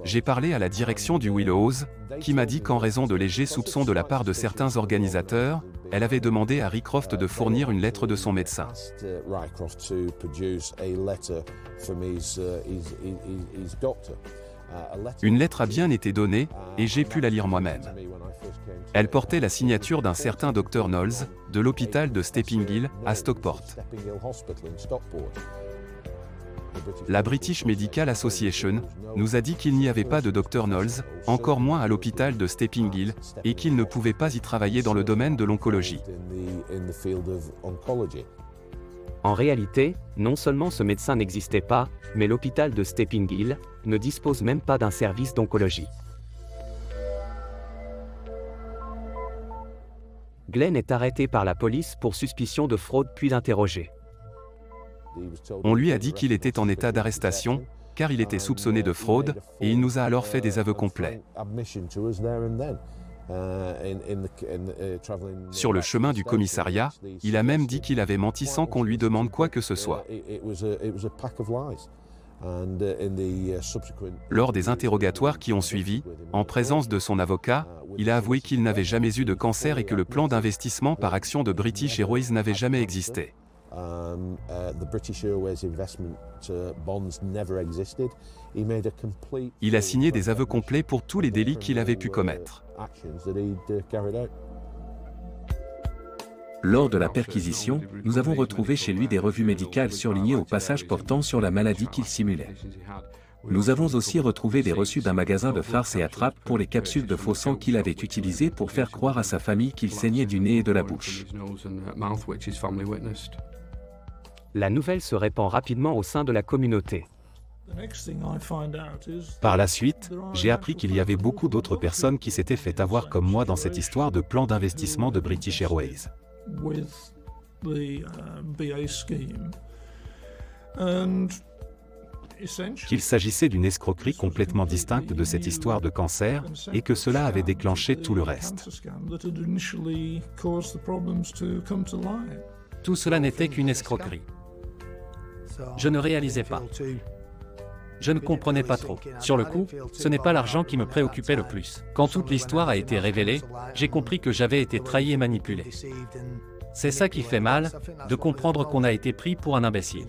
J'ai parlé à la direction du Willows, qui m'a dit qu'en raison de légers soupçons de la part de certains organisateurs, elle avait demandé à Rycroft de fournir une lettre de son médecin. Une lettre a bien été donnée, et j'ai pu la lire moi-même. Elle portait la signature d'un certain Dr Knowles, de l'hôpital de Stepping Hill, à Stockport. La British Medical Association nous a dit qu'il n'y avait pas de Dr Knowles, encore moins à l'hôpital de Stepping Hill, et qu'il ne pouvait pas y travailler dans le domaine de l'oncologie. En réalité, non seulement ce médecin n'existait pas, mais l'hôpital de Stepping Hill ne dispose même pas d'un service d'oncologie. Glenn est arrêté par la police pour suspicion de fraude puis interrogé. On lui a dit qu'il était en état d'arrestation, car il était soupçonné de fraude, et il nous a alors fait des aveux complets. Sur le chemin du commissariat, il a même dit qu'il avait menti sans qu'on lui demande quoi que ce soit. Lors des interrogatoires qui ont suivi, en présence de son avocat, il a avoué qu'il n'avait jamais eu de cancer et que le plan d'investissement par action de British Airways n'avait jamais existé. Il a signé des aveux complets pour tous les délits qu'il avait pu commettre. Lors de la perquisition, nous avons retrouvé chez lui des revues médicales surlignées au passage portant sur la maladie qu'il simulait. Nous avons aussi retrouvé des reçus d'un magasin de farce et attrape pour les capsules de faux sang qu'il avait utilisées pour faire croire à sa famille qu'il saignait du nez et de la bouche. La nouvelle se répand rapidement au sein de la communauté. Par la suite, j'ai appris qu'il y avait beaucoup d'autres personnes qui s'étaient fait avoir comme moi dans cette histoire de plan d'investissement de British Airways. Qu'il s'agissait d'une escroquerie complètement distincte de cette histoire de cancer, et que cela avait déclenché tout le reste. Tout cela n'était qu'une escroquerie. Je ne réalisais pas. Je ne comprenais pas trop. Sur le coup, ce n'est pas l'argent qui me préoccupait le plus. Quand toute l'histoire a été révélée, j'ai compris que j'avais été trahi et manipulé. C'est ça qui fait mal, de comprendre qu'on a été pris pour un imbécile.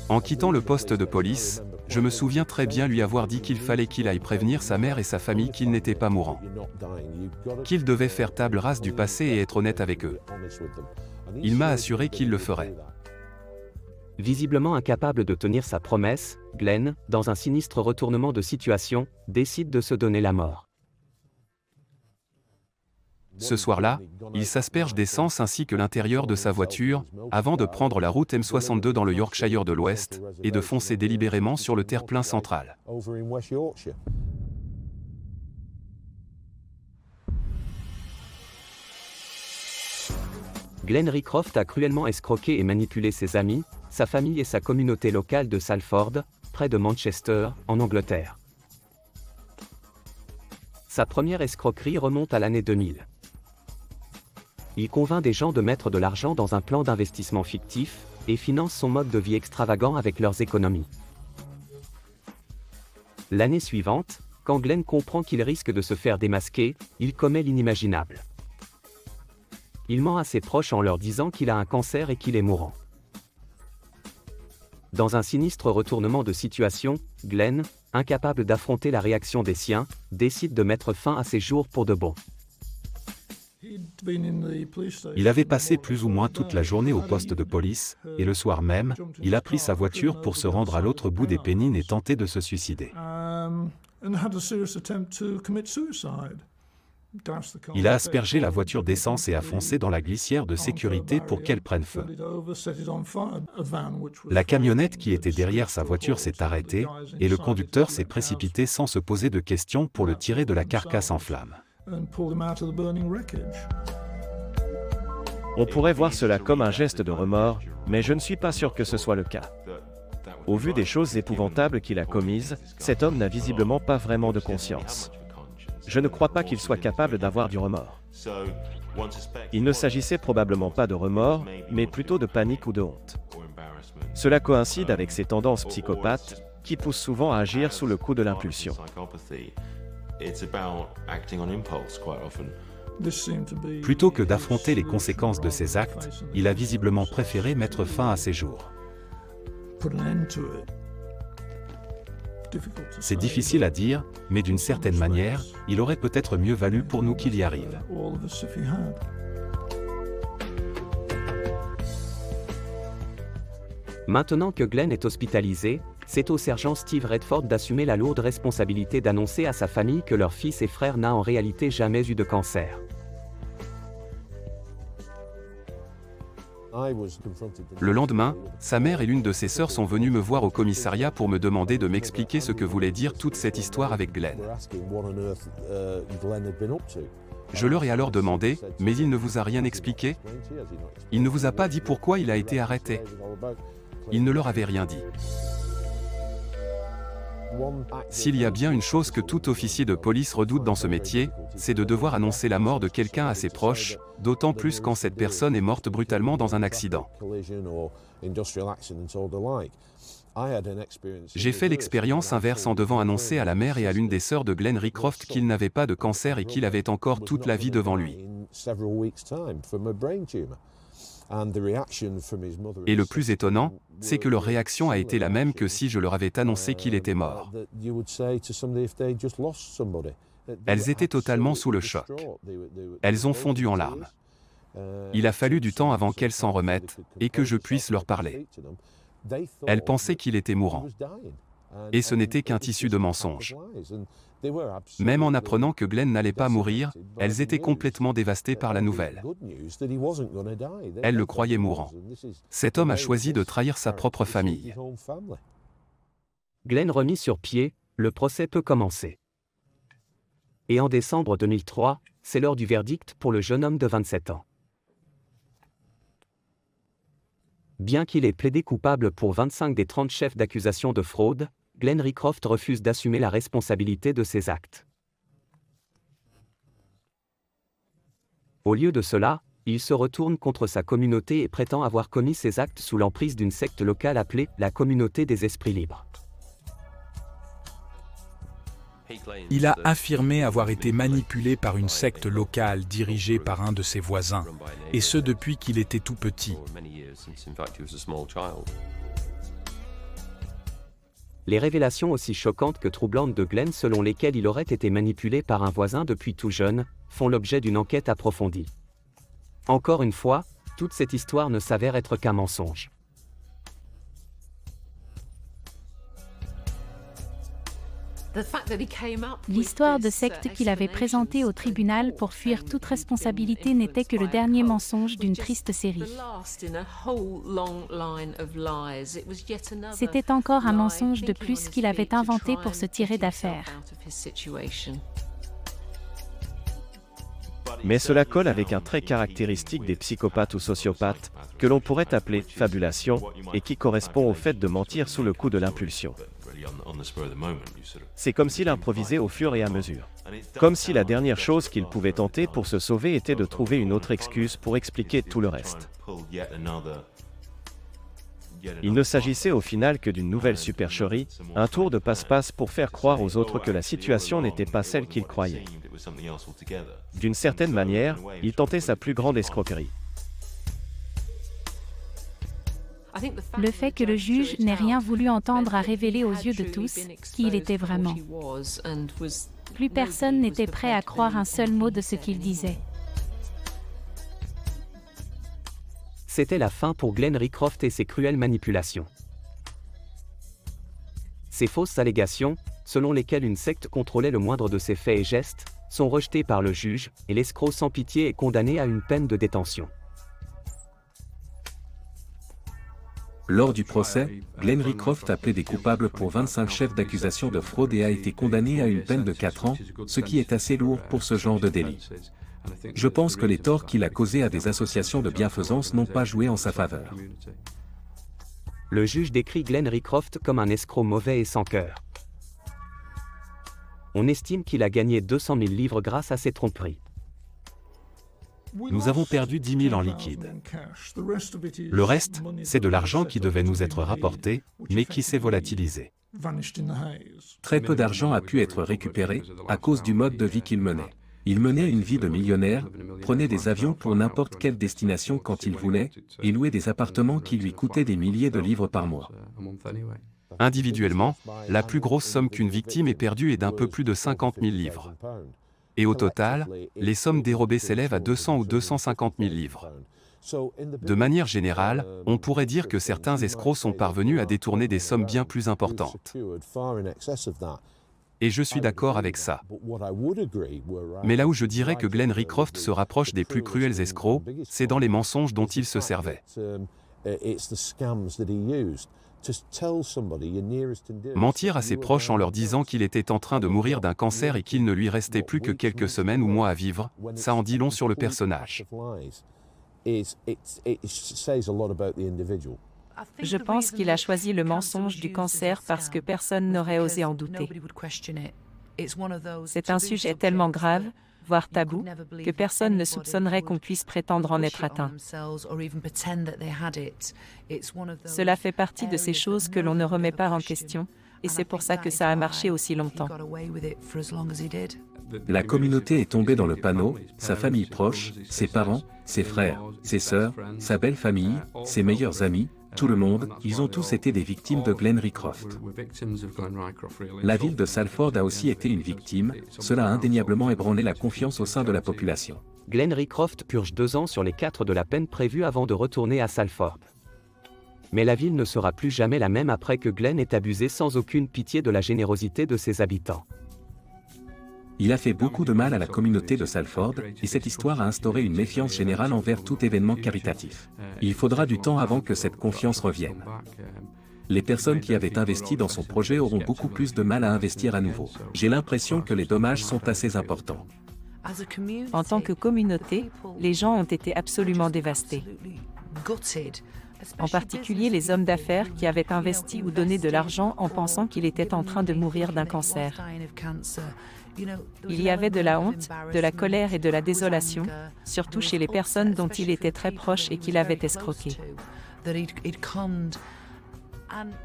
En quittant le poste de police, Je me souviens très bien lui avoir dit qu'il fallait qu'il aille prévenir sa mère et sa famille qu'il n'était pas mourant. Qu'il devait faire table rase du passé et être honnête avec eux. Il m'a assuré qu'il le ferait. Visiblement incapable de tenir sa promesse, Glenn, dans un sinistre retournement de situation, décide de se donner la mort. Ce soir-là, il s'asperge d'essence ainsi que l'intérieur de sa voiture, avant de prendre la route M62 dans le Yorkshire de l'Ouest, et de foncer délibérément sur le terre-plein central. Glenn Rycroft a cruellement escroqué et manipulé ses amis, sa famille et sa communauté locale de Salford, près de Manchester, en Angleterre. Sa première escroquerie remonte à l'année 2000. Il convainc des gens de mettre de l'argent dans un plan d'investissement fictif, et finance son mode de vie extravagant avec leurs économies. L'année suivante, quand Glenn comprend qu'il risque de se faire démasquer, il commet l'inimaginable. Il ment à ses proches en leur disant qu'il a un cancer et qu'il est mourant. Dans un sinistre retournement de situation, Glenn, incapable d'affronter la réaction des siens, décide de mettre fin à ses jours pour de bon. Il avait passé plus ou moins toute la journée au poste de police, et le soir même, il a pris sa voiture pour se rendre à l'autre bout des Pennines et tenter de se suicider. Il a aspergé la voiture d'essence et a foncé dans la glissière de sécurité pour qu'elle prenne feu. La camionnette qui était derrière sa voiture s'est arrêtée, et le conducteur s'est précipité sans se poser de questions pour le tirer de la carcasse en flammes. On pourrait voir cela comme un geste de remords, mais je ne suis pas sûr que ce soit le cas. Au vu des choses épouvantables qu'il a commises, cet homme n'a visiblement pas vraiment de conscience. Je ne crois pas qu'il soit capable d'avoir du remords. Il ne s'agissait probablement pas de remords, mais plutôt de panique ou de honte. Cela coïncide avec ses tendances psychopathes, qui poussent souvent à agir sous le coup de l'impulsion. Plutôt que d'affronter les conséquences de ses actes, il a visiblement préféré mettre fin à ses jours. C'est difficile à dire, mais d'une certaine manière, il aurait peut-être mieux valu pour nous qu'il y arrive. Maintenant que Glenn est hospitalisé, c'est au sergent Steve Redford d'assumer la lourde responsabilité d'annoncer à sa famille que leur fils et frère n'a en réalité jamais eu de cancer. Le lendemain, sa mère et l'une de ses sœurs sont venues me voir au commissariat pour me demander de m'expliquer ce que voulait dire toute cette histoire avec Glenn. Je leur ai alors demandé, mais il ne vous a rien expliqué? Il ne vous a pas dit pourquoi il a été arrêté? Il ne leur avait rien dit. S'il y a bien une chose que tout officier de police redoute dans ce métier, c'est de devoir annoncer la mort de quelqu'un à ses proches, d'autant plus quand cette personne est morte brutalement dans un accident. J'ai fait l'expérience inverse en devant annoncer à la mère et à l'une des sœurs de Glenn Rycroft qu'il n'avait pas de cancer et qu'il avait encore toute la vie devant lui. Et le plus étonnant, c'est que leur réaction a été la même que si je leur avais annoncé qu'il était mort. Elles étaient totalement sous le choc. Elles ont fondu en larmes. Il a fallu du temps avant qu'elles s'en remettent, et que je puisse leur parler. Elles pensaient qu'il était mourant. Et ce n'était qu'un tissu de mensonges. Même en apprenant que Glenn n'allait pas mourir, elles étaient complètement dévastées par la nouvelle. Elles le croyaient mourant. Cet homme a choisi de trahir sa propre famille. Glenn remis sur pied, le procès peut commencer. Et en décembre 2003, c'est l'heure du verdict pour le jeune homme de 27 ans. Bien qu'il ait plaidé coupable pour 25 des 30 chefs d'accusation de fraude, Glenn Rycroft refuse d'assumer la responsabilité de ses actes. Au lieu de cela, il se retourne contre sa communauté et prétend avoir commis ses actes sous l'emprise d'une secte locale appelée la Communauté des Esprits Libres. Il a affirmé avoir été manipulé par une secte locale dirigée par un de ses voisins, et ce depuis qu'il était tout petit. Les révélations aussi choquantes que troublantes de Glenn selon lesquelles il aurait été manipulé par un voisin depuis tout jeune, font l'objet d'une enquête approfondie. Encore une fois, toute cette histoire ne s'avère être qu'un mensonge. L'histoire de secte qu'il avait présentée au tribunal pour fuir toute responsabilité n'était que le dernier mensonge d'une triste série. C'était encore un mensonge de plus qu'il avait inventé pour se tirer d'affaire. Mais cela colle avec un trait caractéristique des psychopathes ou sociopathes, que l'on pourrait appeler fabulation, et qui correspond au fait de mentir sous le coup de l'impulsion. C'est comme s'il improvisait au fur et à mesure. Comme si la dernière chose qu'il pouvait tenter pour se sauver était de trouver une autre excuse pour expliquer tout le reste. Il ne s'agissait au final que d'une nouvelle supercherie, un tour de passe-passe pour faire croire aux autres que la situation n'était pas celle qu'ils croyaient. D'une certaine manière, il tentait sa plus grande escroquerie. Le fait que le juge n'ait rien voulu entendre a révélé aux yeux de tous qui il était vraiment. Plus personne n'était prêt à croire un seul mot de ce qu'il disait. C'était la fin pour Glenn Rycroft et ses cruelles manipulations. Ces fausses allégations, selon lesquelles une secte contrôlait le moindre de ses faits et gestes, sont rejetées par le juge, et l'escroc sans pitié est condamné à une peine de détention. Lors du procès, Glenn Rycroft a plaidé coupable pour 25 chefs d'accusation de fraude et a été condamné à une peine de 4 ans, ce qui est assez lourd pour ce genre de délit. Je pense que les torts qu'il a causés à des associations de bienfaisance n'ont pas joué en sa faveur. Le juge décrit Glenn Rycroft comme un escroc mauvais et sans cœur. On estime qu'il a gagné 200 000 livres grâce à ses tromperies. Nous avons perdu 10 000 en liquide. Le reste, c'est de l'argent qui devait nous être rapporté, mais qui s'est volatilisé. Très peu d'argent a pu être récupéré à cause du mode de vie qu'il menait. Il menait une vie de millionnaire, prenait des avions pour n'importe quelle destination quand il voulait, et louait des appartements qui lui coûtaient des milliers de livres par mois. Individuellement, la plus grosse somme qu'une victime ait perdue est d'un peu plus de 50 000 livres. Et au total, les sommes dérobées s'élèvent à 200 ou 250 000 livres. De manière générale, on pourrait dire que certains escrocs sont parvenus à détourner des sommes bien plus importantes. Et je suis d'accord avec ça. Mais là où je dirais que Glenn Rycroft se rapproche des plus cruels escrocs, c'est dans les mensonges dont il se servait. Mentir à ses proches en leur disant qu'il était en train de mourir d'un cancer et qu'il ne lui restait plus que quelques semaines ou mois à vivre, ça en dit long sur le personnage. Je pense qu'il a choisi le mensonge du cancer parce que personne n'aurait osé en douter. C'est un sujet tellement grave, voire tabou, que personne ne soupçonnerait qu'on puisse prétendre en être atteint. Cela fait partie de ces choses que l'on ne remet pas en question, et c'est pour ça que ça a marché aussi longtemps. La communauté est tombée dans le panneau, sa famille proche, ses parents, ses frères, ses sœurs, sa belle famille, ses meilleurs amis, tout le monde, ils ont tous été des victimes de Glenn Rycroft. La ville de Salford a aussi été une victime, cela a indéniablement ébranlé la confiance au sein de la population. Glenn Rycroft purge 2 ans sur les 4 de la peine prévue avant de retourner à Salford. Mais la ville ne sera plus jamais la même après que Glenn ait abusé sans aucune pitié de la générosité de ses habitants. Il a fait beaucoup de mal à la communauté de Salford, et cette histoire a instauré une méfiance générale envers tout événement caritatif. Il faudra du temps avant que cette confiance revienne. Les personnes qui avaient investi dans son projet auront beaucoup plus de mal à investir à nouveau. J'ai l'impression que les dommages sont assez importants. En tant que communauté, les gens ont été absolument dévastés. En particulier les hommes d'affaires qui avaient investi ou donné de l'argent en pensant qu'il était en train de mourir d'un cancer. Il y avait de la honte, de la colère et de la désolation, surtout chez les personnes dont il était très proche et qu'il avait escroqué.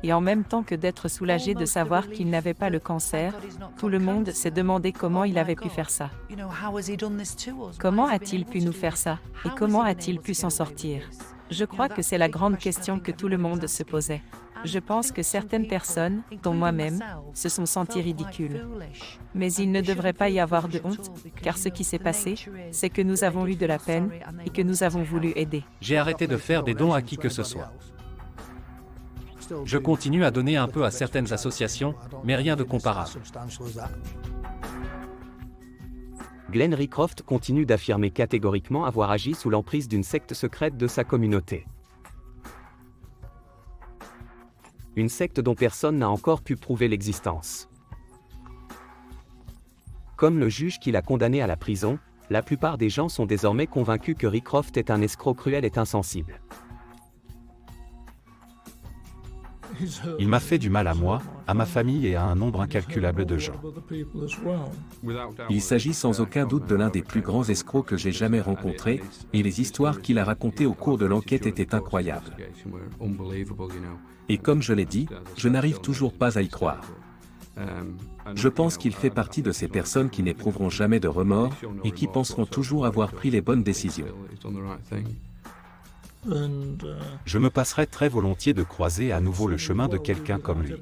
Et en même temps que d'être soulagé de savoir qu'il n'avait pas le cancer, tout le monde s'est demandé comment il avait pu faire ça. Comment a-t-il pu nous faire ça? Et comment a-t-il pu s'en sortir? Je crois que c'est la grande question que tout le monde se posait. Je pense que certaines personnes, dont moi-même, se sont senties ridicules. Mais il ne devrait pas y avoir de honte, car ce qui s'est passé, c'est que nous avons eu de la peine et que nous avons voulu aider. J'ai arrêté de faire des dons à qui que ce soit. Je continue à donner un peu à certaines associations, mais rien de comparable. Glenn Rycroft continue d'affirmer catégoriquement avoir agi sous l'emprise d'une secte secrète de sa communauté. Une secte dont personne n'a encore pu prouver l'existence. Comme le juge qui l'a condamné à la prison, la plupart des gens sont désormais convaincus que Rycroft est un escroc cruel et insensible. Il m'a fait du mal à moi, à ma famille et à un nombre incalculable de gens. Il s'agit sans aucun doute de l'un des plus grands escrocs que j'ai jamais rencontrés, et les histoires qu'il a racontées au cours de l'enquête étaient incroyables. Et comme je l'ai dit, je n'arrive toujours pas à y croire. Je pense qu'il fait partie de ces personnes qui n'éprouveront jamais de remords et qui penseront toujours avoir pris les bonnes décisions. Je me passerais très volontiers de croiser à nouveau le chemin de quelqu'un comme lui.